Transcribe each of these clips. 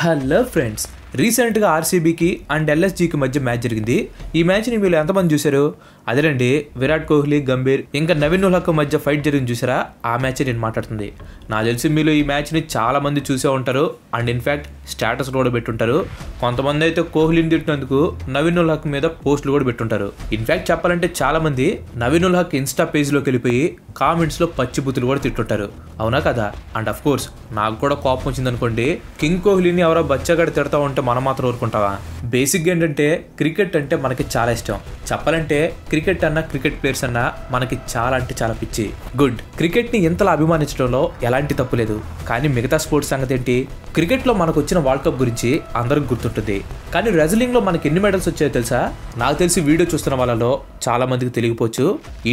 Hello friends, రీసెంట్గా ఆర్సీబీకి and ఎల్ఎస్జీకి మధ్య match జరిగింది. ఈ మ్యాచ్ని మీరు ఎంతమంది చూశారు? అదేనండి, విరాట్ కోహ్లీ, గంభీర్ ఇంకా నవీన్ ఉల్ హక్ మధ్య ఫైట్ జరిగింది చూసారా? ఆ మ్యాచ్ నేను మాట్లాడుతుంది. నాకు తెలిసి మీరు ఈ మ్యాచ్ని చాలా మంది చూసే ఉంటారు అండ్ ఇన్ఫ్యాక్ట్ స్టేటస్ కూడా పెట్టుంటారు. కొంతమంది అయితే కోహ్లీని తిట్టినందుకు నవీన్ ఉల్ హక్ మీద పోస్టులు కూడా పెట్టుంటారు. ఇన్ఫ్యాక్ట్ చెప్పాలంటే చాలా మంది నవీన్ ఉల్ హక్ ఇన్స్టా పేజ్లోకి వెళ్ళిపోయి కామెంట్స్లో పచ్చిబుతులు కూడా తిట్టుంటారు. అవునా కదా? అండ్ అఫ్ కోర్స్ నాకు కూడా కోపం వచ్చింది అనుకోండి. కింగ్ కోహ్లీని ఎవరో బచ్చగాడు తిడతా ఉంటే మనం మాత్రం ఊరుకుంటావా? బేసిక్గా ఏంటంటే క్రికెట్ అంటే మనకి చాలా ఇష్టం. చెప్పాలంటే క్రికెట్ అన్నా క్రికెట్ ప్లేయర్స్ అన్నా మనకి చాలా అంటే చాలా పిచ్చి. గుడ్, క్రికెట్ని ఇంతలా అభిమానించడంలో ఎలాంటి తప్పు లేదు. కానీ మిగతా స్పోర్ట్స్ సంగతి ఏంటి? క్రికెట్లో మనకు వచ్చిన వరల్డ్ కప్ గురించి అందరికి గుర్తుంటుంది. కానీ రెజ్లింగ్లో మనకి ఎన్ని మెడల్స్ వచ్చాయో తెలుసా? నాకు తెలిసి వీడియో చూస్తున్న వాళ్ళలో చాలా మందికి తెలియకపోవచ్చు.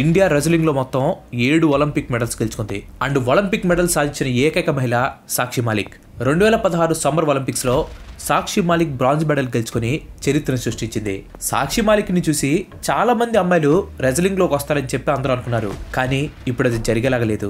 ఇండియా రెజ్లింగ్లో మొత్తం 7 ఒలింపిక్ మెడల్స్ గెలుచుకుంది. అండ్ ఒలింపిక్ మెడల్ సాధించిన ఏకైక మహిళ సాక్షి మాలిక్. 2016 సమ్మర్ ఒలింపిక్స్లో సాక్షి మాలిక్ బ్రాంజ్ మెడల్ గెలుచుకుని చరిత్రను సృష్టించింది. సాక్షి మాలిక్ని చూసి చాలా మంది అమ్మాయిలు రెజ్లింగ్లోకి వస్తారని చెప్పి అందరూ అనుకున్నారు. కానీ ఇప్పుడు అది జరిగేలాగా లేదు.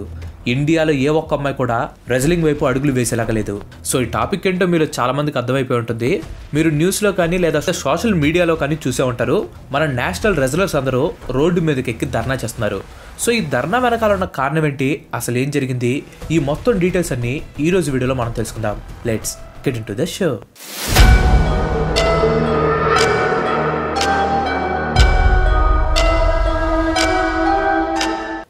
ఇండియాలో ఏ ఒక్క అమ్మాయి కూడా రెజ్లింగ్ వైపు అడుగులు వేసేలాగా లేదు. సో ఈ టాపిక్ ఏంటో మీరు చాలా మందికి అర్థమైపోయి ఉంటుంది. మీరు న్యూస్లో కానీ లేదా సోషల్ మీడియాలో కానీ చూసే ఉంటారు. మన నేషనల్ రెజ్లర్స్ అందరూ రోడ్డు మీదకి ఎక్కి ధర్నా చేస్తున్నారు. సో ఈ ధర్నా వెనకాల ఉన్న కారణం ఏంటి, అసలు ఏం జరిగింది, ఈ మొత్తం డీటెయిల్స్ అన్ని ఈ రోజు వీడియోలో మనం తెలుసుకుందాం. Let's get into the show.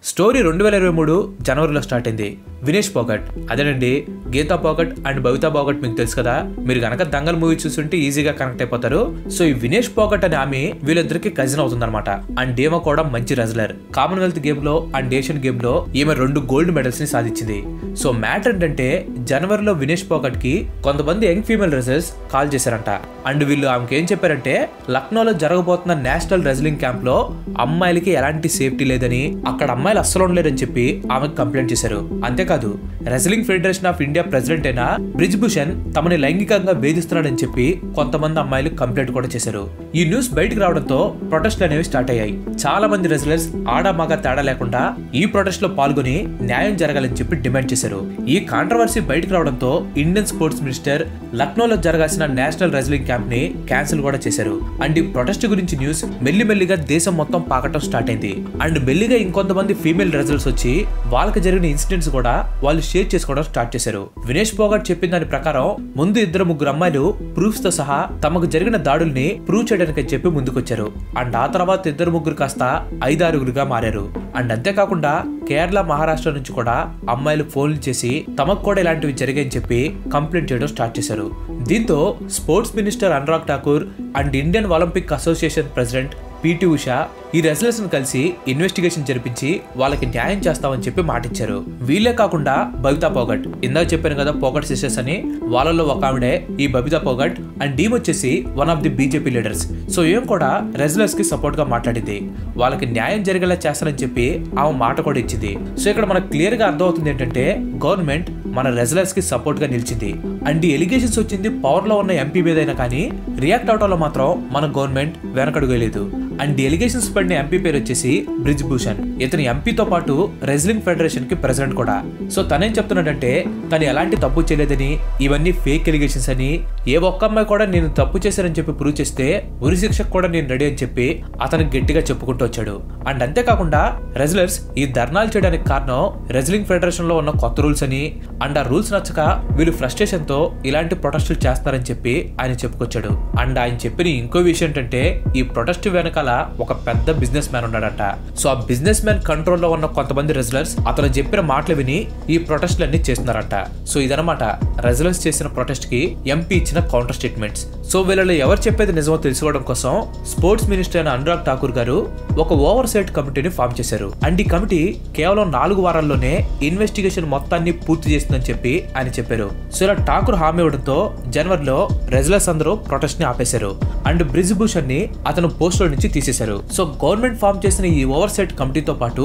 Story 2023 జనవరిలో స్టార్ట్ అయింది. వినేష్ పోగట్, అదేనండి గీతా పోగట్ అండ్ బబితా పోగట్ మీకు తెలుసు కదా. మీరు కనుక దంగల్ మూవీ చూస్తుంటే ఈజీగా కనెక్ట్ అయిపోతారు. సో ఈ వినేష్ పోగట్ అనే ఆమె వీళ్ళిద్దరికి కజిన్ అవుతుందన్నమాట. అండ్ ఈమె కూడా మంచి రెజ్లర్. కామన్వెల్త్ గేమ్ లో అండ్ ఏషియన్ గేమ్ లో ఈమె 2 గోల్డ్ మెడల్స్ ని సాధించింది. సో మ్యాటర్ ఏంటంటే జనవరిలో వినేష్ పోగట్ కి కొంతమంది యంగ్ ఫీమేల్ రెజ్లర్స్ కాల్ చేశారంట. అండ్ వీళ్ళు ఆమెకి ఏం చెప్పారంటే లక్నోలో జరగబోతున్న నేషనల్ రెజ్లింగ్ క్యాంప్ లో అమ్మాయిలకి ఎలాంటి సేఫ్టీ లేదని, అక్కడ అమ్మాయిలు అస్సలు ఉండలేదని చెప్పి ఆమెకు కంప్లైంట్ చేశారు. అంతేకాదు wrestling federation of India president అయిన బ్రిజ్ భూషణ్ తమని లైంగికంగా వేధిస్తున్నాడని చెప్పి కొంతమంది అమ్మాయిలు కంప్లైంట్ కూడా చేశారు. ఈ న్యూస్ బయటకు రావడంతో ప్రొటెస్ట్లు అనేవి స్టార్ట్ అయ్యాయి. చాలా మంది రెజ్లర్స్ ఆడ మగ తేడా లేకుండా ఈ ప్రొటెస్ట్ లో పాల్గొని న్యాయం జరగాలని చెప్పి డిమాండ్ చేశారు. ఈ కాంట్రవర్సీ బయటకు రావడంతో ఇండియన్ స్పోర్ట్స్ మినిస్టర్ లక్నోలో జరగాల్సిన నేషనల్ రెజ్లింగ్ క్యాంప్ ని క్యాన్సిల్ కూడా చేశారు. అండ్ ఈ ప్రొటెస్ట్ గురించి న్యూస్ మెల్లిమెల్లిగా దేశం మొత్తం పాకటం స్టార్ట్ అయింది. అండ్ మెల్లిగా ఇంకొంతమంది ఫీమేల్ రెజ్లర్స్ వచ్చి వాళ్ళకి జరిగిన ఇన్సిడెంట్స్ కూడా వాళ్ళు షేర్ చేసుకోవడం స్టార్ట్ చేశారు. వినేష్ పోగట్ చెప్పిన దాని ప్రకారం ముందు 2-3 అమ్మాయిలు ప్రూఫ్స్ తో సహా తమకు జరిగిన దాడుల్ని ప్రూవ్ చేయడానికి చెప్పి ముందుకొచ్చారు. అండ్ ఆ తర్వాత 2-3 కాస్త 5-6గా మారారు. అండ్ అంతేకాకుండా కేరళ, మహారాష్ట్ర నుంచి కూడా అమ్మాయిలు ఫోన్లు చేసి తమకు కూడా ఇలాంటివి జరిగాయని చెప్పి కంప్లైంట్ చేయడం స్టార్ట్ చేశారు. దీంతో sports minister Anurag Thakur and Indian Olympic association president PT Usha ఈ రెజ్లర్స్ ను కలిసి ఇన్వెస్టిగేషన్ జరిపించి వాళ్ళకి న్యాయం చేస్తామని చెప్పి మాటిచ్చారు. వీళ్ళే కాకుండా బబితా పోగట్, ఇందాక చెప్పాను కదా పోగట్ సిస్టర్స్ అని, వాళ్ళలో ఒక ఆవిడే ఈ బబితా పోగట్. అండ్ ఈమె వచ్చేసి one of the BJP leaders. So ఏం కూడా రెజ్లర్స్ కి సపోర్ట్ గా మాట్లాడింది. వాళ్ళకి న్యాయం జరిగేలా చేస్తానని చెప్పి ఆమె మాట కూడా ఇచ్చింది. సో ఇక్కడ మనకు క్లియర్ గా అర్థం అవుతుంది ఏంటంటే గవర్నమెంట్ మన రెజ్లర్స్ కి సపోర్ట్ గా నిలిచింది. అండ్ ఈ ఎలిగేషన్స్ వచ్చింది పవర్ లో ఉన్న ఎంపీ మీదైనా కానీ రియాక్ట్ అవటంలో మాత్రం మన గవర్నమెంట్ వెనకడుగలేదు. అండ్ ఎలిగేషన్స్ పడిన ఎంపీ పేరు వచ్చేసి బ్రిజ్ భూషణ్. ఇతని ఎంపీతో పాటు రెజ్లింగ్ ఫెడరేషన్ కి ప్రెసిడెంట్ కూడా. సో తనేం చెప్తున్నాడంటే తను ఎలాంటి తప్పు చేయలేదని, ఇవన్నీ ఫేక్ ఎలిగేషన్స్ అని, ఏ ఒక్క అమ్మాయి కూడా నేను తప్పు చేశానని చెప్పి ప్రూవ్ చేస్తే ఉరి శిక్షకు కూడా నేను రెడీ అని చెప్పి అతను గట్టిగా చెప్పుకుంటూ వచ్చాడు. అండ్ అంతేకాకుండా రెజ్లర్స్ ఈ ధర్నాలు చేయడానికి కారణం రెజ్లింగ్ ఫెడరేషన్ లో ఉన్న కొత్త రూల్స్ అని, అండ్ ఆ రూల్స్ నచ్చక వీళ్ళు ఫ్రస్ట్రేషన్ తో ఇలాంటి ప్రొటెస్టులు చేస్తారని చెప్పి ఆయన చెప్పుకొచ్చాడు. అండ్ ఆయన చెప్పిన ఇంకో విషయం ఏంటంటే ఈ ప్రొటెస్ట్ వెనకాల ఒక పెద్ద బిజినెస్ మ్యాన్ ఉన్నాడంట. సో ఆ బిజినెస్ మ్యాన్ కంట్రోల్ లో ఉన్న కొంతమంది రెజ్లర్స్ అతను చెప్పిన మాటలు విని ఈ ప్రొటెస్ట్లన్నీ చేస్తున్నారంట. సో ఇదనమాట రెజ్లర్స్ చేసిన ప్రొటెస్ట్ కి ఎంపీ ఇచ్చిన కౌంటర్ స్టేట్మెంట్స్. సో వీళ్ళలో ఎవరు చెప్పేది నిజమో తెలుసుకోవడం కోసం స్పోర్ట్స్ మినిస్టర్ అయిన అనురాగ్ ఠాకూర్ గారు ఒక ఓవర్ సైట్ కమిటీని ఫామ్ చేశారు. అండ్ ఈ కమిటీ కేవలం 4 వారాల్లోనే ఇన్వెస్టిగేషన్ మొత్తాన్ని పూర్తి చేస్తుందని చెప్పి ఆయన చెప్పారు. సో ఇలా ఠాకూర్ హామీ ఇవ్వడంతో జనవరిలో రెజ్లర్స్ అందరూ ప్రొటెస్ట్ ని ఆపేశారు. అండ్ బ్రిజ్ భూషణ్ ని అతను పోస్ట్ లో నుంచి తీసేశారు. సో గవర్నమెంట్ ఫామ్ చేసిన ఈ ఓవర్ సైట్ కమిటీతో పాటు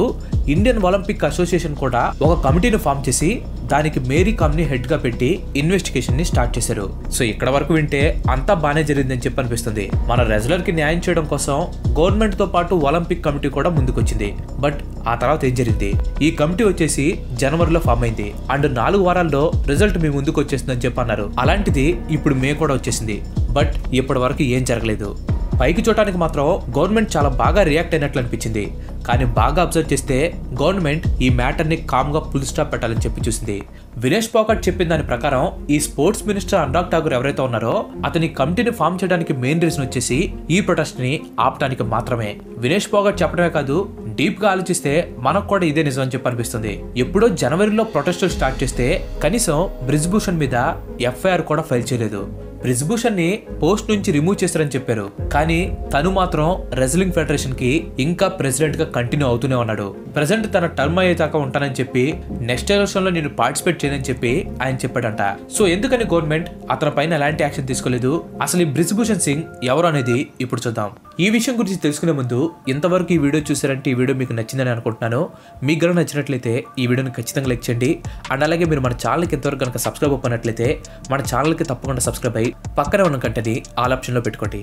ఇండియన్ ఒలింపిక్ అసోసియేషన్ కూడా ఒక కమిటీని ఫామ్ చేసి దానికి మేరీ కామ్ ని హెడ్ గా పెట్టి ఇన్వెస్టిగేషన్ ని స్టార్ట్ చేశారు. సో ఇక్కడ వరకు వింటే అంతా బానే జరిగిందని చెప్పి అనిపిస్తుంది. మన రెజ్లర్ కి న్యాయం చేయడం కోసం గవర్నమెంట్ తో పాటు ఒలింపిక్ కమిటీ కూడా ముందుకొచ్చింది. బట్ ఆ తర్వాత ఏం జరిగింది? ఈ కమిటీ వచ్చేసి జనవరిలో ఫామ్ అయింది అండ్ 4 వారాల్లో రిజల్ట్ మీ ముందుకు వచ్చేసిందని చెప్పి అన్నారు. అలాంటిది ఇప్పుడు మే కూడా వచ్చేసింది. బట్ ఇప్పటి వరకు ఏం జరగలేదు. పైకి చూడటానికి మాత్రం గవర్నమెంట్ చాలా బాగా రియాక్ట్ అయినట్లు అనిపించింది. కానీ బాగా అబ్జర్వ్ చేస్తే గవర్నమెంట్ ఈ మ్యాటర్ ని కామ్ గా ఫుల్ స్టాప్ పెట్టాలని చెప్పి చూసింది. వినేష్ పోగట్ చెప్పిన దాని ప్రకారం ఈ స్పోర్ట్స్ మినిస్టర్ అనురాగ్ ఠాకూర్ ఎవరైతే ఉన్నారో అతని కమిటీని ఫామ్ చేయడానికి మెయిన్ రీజన్ వచ్చేసి ఈ ప్రొటెస్ట్ ని ఆపడానికి మాత్రమే. వినేష్ పోగట్ చెప్పడమే కాదు, డీప్ గా ఆలోచిస్తే మనకు కూడా ఇదే నిజం అని చెప్పి అనిపిస్తుంది. ఎప్పుడో జనవరిలో ప్రొటెస్టులు స్టార్ట్ చేస్తే కనీసం బ్రిజ్భూషణ్ మీద ఎఫ్ఐఆర్ కూడా ఫైల్ చేయలేదు. బ్రిజ్భూషణ్ ని పోస్ట్ నుంచి రిమూవ్ చేశారని చెప్పారు. కానీ తను మాత్రం రెజ్లింగ్ ఫెడరేషన్ కి ఇంకా ప్రెసిడెంట్ గా కంటిన్యూ అవుతూనే ఉన్నాడు. ప్రెసిడెంట్ తన టర్మ్ అయ్యేదాకా ఉంటానని చెప్పి నెక్స్ట్ ఎలక్షన్ లో నేను పార్టిసిపేట్ చేయనని చెప్పి ఆయన చెప్పాడంట. సో ఎందుకని గవర్నమెంట్ అతని పైన ఎలాంటి యాక్షన్ తీసుకోలేదు? అసలు ఈ బ్రిజ్భూషణ్ సింగ్ ఎవరు అనేది ఇప్పుడు చూద్దాం. ఈ విషయం గురించి తెలుసుకునే ముందు ఇంతవరకు ఈ వీడియో చూసారంటే ఈ వీడియో మీకు నచ్చిందని అనుకుంటున్నాను. మీకు గనుక నచ్చినట్లయితే ఈ వీడియోని ఖచ్చితంగా లైక్ చేయండి. అండ్ అలాగే మీరు మన ఛానల్కి ఎంతవరకు కనుక సబ్స్క్రైబ్ అవ్వనట్లయితే మన ఛానల్కి తప్పకుండా సబ్స్క్రైబ్ అయ్యి పక్కనే ఉన్న గంటని ఆల్ ఆప్షన్లో పెట్టుకోండి.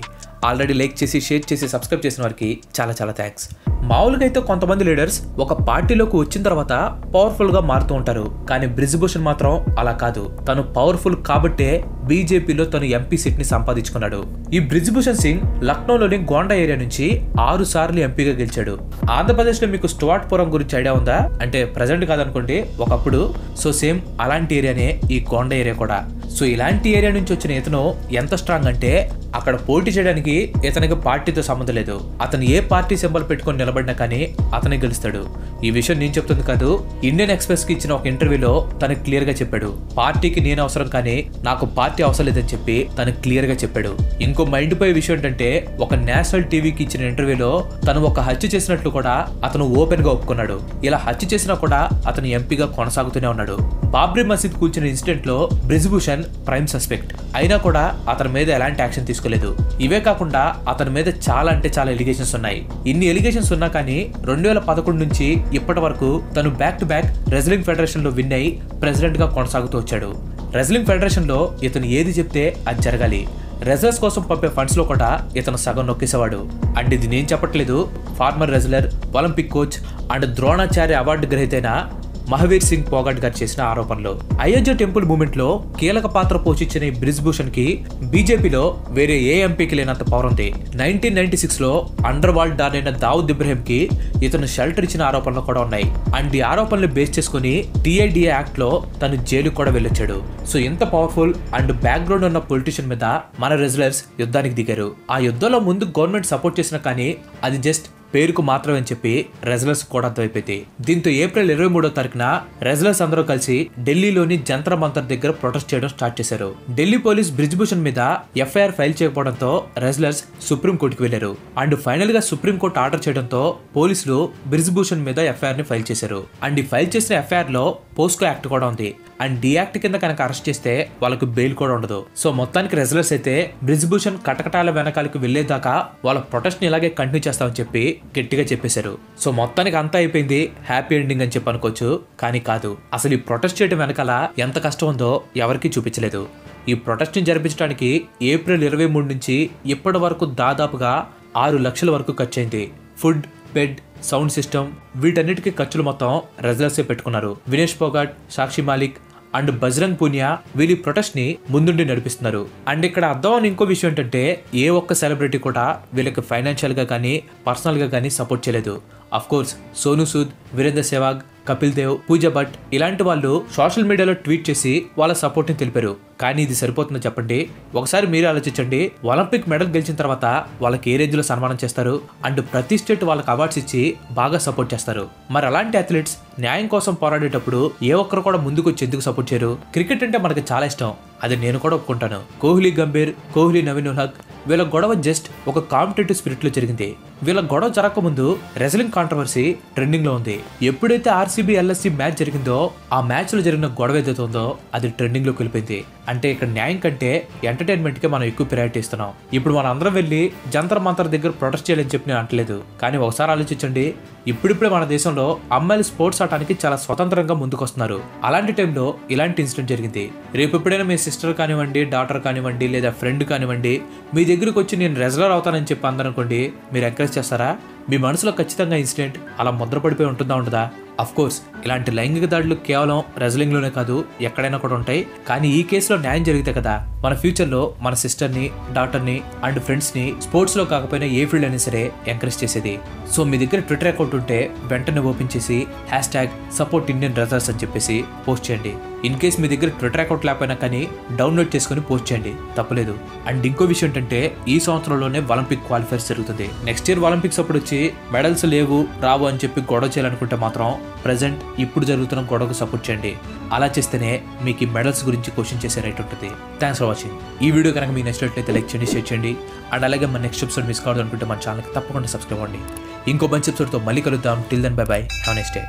ఆల్రెడీ లైక్ చేసి షేర్ చేసి సబ్స్క్రైబ్ చేసిన వారికి చాలా చాలా థ్యాంక్స్. మామూలుగా అయితే కొంతమంది లీడర్స్ ఒక పార్టీలోకి వచ్చిన తర్వాత పవర్ఫుల్ గా మారుతూ ఉంటారు. కానీ బ్రిజ్భూషణ్ మాత్రం అలా కాదు. తను పవర్ఫుల్ కాబట్టే బీజేపీలో తను ఎంపీ సీట్ ని సంపాదించుకున్నాడు. ఈ బ్రిజ్భూషణ్ సింగ్ లక్నోలోని గోండా ఏరియా నుంచి 6 సార్లు ఎంపీగా గెలిచాడు. ఆంధ్రప్రదేశ్ లో మీకు స్టువర్ట్పురం గురించి ఐడియా ఉందా? అంటే ప్రజెంట్ కాదనుకోండి, ఒకప్పుడు. సో సేమ్ అలాంటి ఏరియానే ఈ గోండా ఏరియా కూడా. సో ఇలాంటి ఏరియా నుంచి వచ్చిన ఇతను ఎంత స్ట్రాంగ్ అంటే అక్కడ పోటీ చేయడానికి ఇతనికి పార్టీతో సంబంధం లేదు. అతను ఏ పార్టీ సింబల్ పెట్టుకొని నిలబడినా కానీ అతనే గెలుస్తాడు. ఈ విషయం నేను చెప్తుంది కాదు, ఇండియన్ ఎక్స్ప్రెస్ కి ఇచ్చిన ఒక ఇంటర్వ్యూలో తను క్లియర్ గా చెప్పాడు. పార్టీకి నేను అవసరం కానీ నాకు పార్టీ అవసరం లేదని చెప్పి తను క్లియర్ గా చెప్పాడు. ఇంకో మైండ్ పోయే విషయం ఏంటంటే ఒక నేషనల్ టీవీకి ఇచ్చిన ఇంటర్వ్యూలో తను ఒక హత్య చేసినట్లు కూడా అతను ఓపెన్ గా ఒప్పుకున్నాడు. ఇలా హత్య చేసినా కూడా అతను ఎంపీగా కొనసాగుతూనే ఉన్నాడు. బాబ్రీ మసీద్ కూల్చిన ఇన్సిడెంట్ లో బ్రిజ్భూషణ్ ప్రైమ్ సస్పెక్ట్ అయినా కూడా అతని మీద ఎలాంటి యాక్షన్ తీసుకోలేదు. ఇవే కాకుండా అతని మీద చాలా అంటే చాలా ఎలిగేషన్స్ ఉన్నాయి. ఇన్ని ఎలిగేషన్స్ ఉన్నా కానీ 2011 నుంచి ఇప్పటి వరకు తను back to back wrestling federation లో విన్ అయి ప్రెసిడెంట్ గా కొనసాగుతూ వచ్చాడు. రెజ్లింగ్ ఫెడరేషన్ లో ఇతను ఏది చెప్తే అది జరగాలి. రెజ్లర్స్ కోసం పంపే ఫండ్స్ లో కూడా ఇతను సగం నొక్కేసేవాడు. అండ్ ఇది నేను చెప్పట్లేదు, former wrestler, Olympic coach and Dronacharya award గ్రహీతైన మహావీర్ సింగ్ పోగట్ గారు చేసిన ఆరోపణలు. అయోధ్య టెంపుల్ మూవ్మెంట్ లో కీలక పాత్ర పోషించిన ఈ బ్రిజ్భూషణ్ కి బీజేపీలో వేరే ఏ ఎంపీకి లేనంత పవర్ ఉంది. 1996 లో అండర్ వరల్డ్ డాన్ అయిన దావుద్ ఇబ్రహీం కి ఇతను షెల్టర్ ఇచ్చిన ఆరోపణలు కూడా ఉన్నాయి. అండ్ ఈ ఆరోపణలు బేస్ చేసుకుని టీఐడిఏ యాక్ట్ లో తను జైలుకు కూడా వెళ్ళొచ్చాడు. సో ఇంత పవర్ఫుల్ అండ్ బ్యాక్గ్రౌండ్ ఉన్న పొలిటీషియన్ మీద మన రెజ్లర్స్ యుద్ధానికి దిగారు. ఆ యుద్ధంలో ముందు గవర్నమెంట్ సపోర్ట్ చేసినా కానీ అది జస్ట్ పేరుకు మాత్రమే అని చెప్పి రెజ్లర్స్ కూడా అర్థమైపోయింది. దీంతో ఏప్రిల్ 23వ తారీఖున రెజ్లర్స్ అందరూ కలిసి ఢిల్లీలోని జంతర్ మంతర్ దగ్గర ప్రొటెస్ట్ చేయడం స్టార్ట్ చేశారు. ఢిల్లీ పోలీస్ బ్రిజ్భూషణ్ మీద ఎఫ్ఐఆర్ ఫైల్ చేయకపోవడంతో రెజ్లర్స్ సుప్రీం కోర్టుకు వెళ్లారు. అండ్ ఫైనల్ గా సుప్రీం కోర్టు ఆర్డర్ చేయడంతో పోలీసులు బ్రిజ్భూషణ్ మీద ఎఫ్ఐఆర్ ని ఫైల్ చేశారు. అండ్ ఈ ఫైల్ చేసిన ఎఫ్ఐఆర్ లో పోస్కో యాక్ట్ కూడా ఉంది. అండ్ డి యాక్ట్ కింద కనుక అరెస్ట్ చేస్తే వాళ్ళకు బెయిల్ కూడా ఉండదు. సో మొత్తానికి రెజ్లర్స్ అయితే బ్రిజ్భూషణ్ కటకటాల వెనకాలకు వెళ్లేదాకా వాళ్ళ ప్రొటెస్ట్ ని ఇలాగే కంటిన్యూ చేస్తామని చెప్పి గట్టిగా చెప్పేశారు. సో మొత్తానికి అంతా అయిపోయింది, హ్యాపీ ఎండింగ్ అని చెప్పి అనుకోవచ్చు. కానీ కాదు, అసలు ఈ ప్రొటెస్ట్ చేయడం వెనకాల ఎంత కష్టం ఉందో ఎవరికీ చూపించలేదు. ఈ ప్రొటెస్ట్ ని జరిపించడానికి ఏప్రిల్ 23 నుంచి ఇప్పటి వరకు దాదాపుగా 6 లక్షల వరకు ఖర్చు అయింది. ఫుడ్, బెడ్, సౌండ్ సిస్టమ్ వీటన్నిటికీ ఖర్చులు మొత్తం రెజ్లర్సే పెట్టుకున్నారు. వినేష్ పోగట్, సాక్షి మాలిక్ అండ్ బజరంగ్ పూనియా వీళ్ళ ప్రొటెస్ట్ ని ముందుండి నడిపిస్తున్నారు. అండ్ ఇక్కడ అర్థం అని ఇంకో విషయం ఏంటంటే ఏ ఒక్క సెలబ్రిటీ కూడా వీళ్ళకి ఫైనాన్షియల్ గా కానీ పర్సనల్ గా కానీ సపోర్ట్ చేయలేదు. అఫ్ కోర్స్ సోనూ సూద్, వీరేంద్ర సెహ్వాగ్, కపిల్ దేవ్, పూజా భట్ ఇలాంటి వాళ్ళు సోషల్ మీడియాలో ట్వీట్ చేసి వాళ్ళ సపోర్ట్ ని తెలిపారు. కానీ ఇది సరిపోతుందో చెప్పండి? ఒకసారి మీరే ఆలోచించండి. ఒలింపిక్ మెడల్ గెలిచిన తర్వాత వాళ్ళకి ఏ రేంజ్ లో సన్మానం చేస్తారు అండ్ ప్రతి స్టేట్ వాళ్ళకి అవార్డ్స్ ఇచ్చి బాగా సపోర్ట్ చేస్తారు. మరి అలాంటి అథ్లెట్స్ న్యాయం కోసం పోరాడేటప్పుడు ఏ ఒక్కరు కూడా ముందుకు వచ్చి ఎందుకు సపోర్ట్ చేయరు? క్రికెట్ అంటే మనకి చాలా ఇష్టం, అది నేను కూడా ఒప్పుకుంటాను. కోహ్లీ గంభీర్, కోహ్లీ నవీన్ ఉల్-హక్ వీళ్ళ గొడవ జస్ట్ ఒక కాంపిటేటివ్ స్పిరిట్ లో జరిగింది. వీళ్ళ గొడవ జరగకముందు రెజ్లింగ్ కాంట్రవర్సీ ట్రెండింగ్ లో ఉంది. ఎప్పుడైతే ఆర్సీబీ LSC మ్యాచ్ జరిగిందో ఆ మ్యాచ్ లో జరిగిన గొడవ ఏదైతే ఉందో అది ట్రెండింగ్ లోకి వెళ్ళిపోయింది. అంటే ఇక్కడ న్యాయం కంటే ఎంటర్టైన్మెంట్కే మనం ఎక్కువ ప్రయారిటీ ఇస్తున్నాం. ఇప్పుడు మనం అందరం వెళ్ళి జంతర్ మంతర్ దగ్గర ప్రొటెస్ట్ చేయాలని చెప్పి నేను అంటలేదు, కానీ ఒకసారి ఆలోచించండి, ఇప్పుడిప్పుడే మన దేశంలో అమ్మాయిలు స్పోర్ట్స్ ఆడటానికి చాలా స్వతంత్రంగా ముందుకొస్తున్నారు. అలాంటి టైంలో ఇలాంటి ఇన్సిడెంట్ జరిగింది. రేపు ఎప్పుడైనా మీ సిస్టర్ కానివ్వండి, డాటర్ కానివ్వండి, లేదా ఫ్రెండ్ కానివ్వండి మీ దగ్గరకు వచ్చి నేను రెజ్లర్ అవుతానని చెప్పి అందరనుకోండి, మీరు ఎంకరేజ్ చేస్తారా? మీ మనసులో ఖచ్చితంగా ఇన్సిడెంట్ అలా ముద్రపడిపోయి ఉంటుందా? అఫ్ కోర్స్ ఇలాంటి లైంగిక దాడులు కేవలం రెజ్లింగ్ లోనే కాదు, ఎక్కడైనా కూడా ఉంటాయి. కానీ ఈ కేసులో న్యాయం జరిగితే కదా మన ఫ్యూచర్ లో మన సిస్టర్ ని, డాటర్ ని అండ్ ఫ్రెండ్స్ ని స్పోర్ట్స్ లో కాకపోయినా ఏ ఫీల్డ్ అయినా సరే ఎంకరేజ్ చేసేది. సో మీ దగ్గర ట్విట్టర్ అకౌంట్ ఉంటే వెంటనే ఓపెన్ చేసి #support Indian wrestlers అని చెప్పేసి పోస్ట్ చేయండి. ఇన్ కేస్ మీ దగ్గర ట్విట్టర్ అకౌంట్ లేకపోయినా కానీ డౌన్లోడ్ చేసుకుని పోస్ట్ చేయండి, తప్పలేదు. అండ్ ఇంకో విషయం ఏంటంటే ఈ సంవత్సరంలోనే ఒలింపిక్ క్వాలిఫైర్స్ జరుగుతుంది. నెక్స్ట్ ఇయర్ ఒలింపిక్స్ అప్పుడు వచ్చి మెడల్స్ రావు అని చెప్పి గొడవ చేయాలనుకుంటే మాత్రం ప్రెసెంట్ ఇప్పుడు జరుగుతున్న గొడవకు సపోర్ట్ చేయండి. అలా చేస్తేనే మీకు ఈ మెడల్స్ గురించి క్వశ్చన్ చేసే రైట్ ఉంటుంది. Thanks for watching. ఈ వీడియో కనుక మీకు నచ్చినట్లయితే లైక్ చేయండి, షేర్ చేయండి. అండ్ అలాగే మన నెక్స్ట్ ఎపిసోడ్ మిస్ కావద్దు అనుకుంటే మన ఛానల్కి తప్పకుండా సబ్స్క్రైబ్ అవ్వండి. ఇంకో మంచి ఎపిసోడ్తో మళ్ళీ కలుద్దాం. Till then bye bye, have a nice day.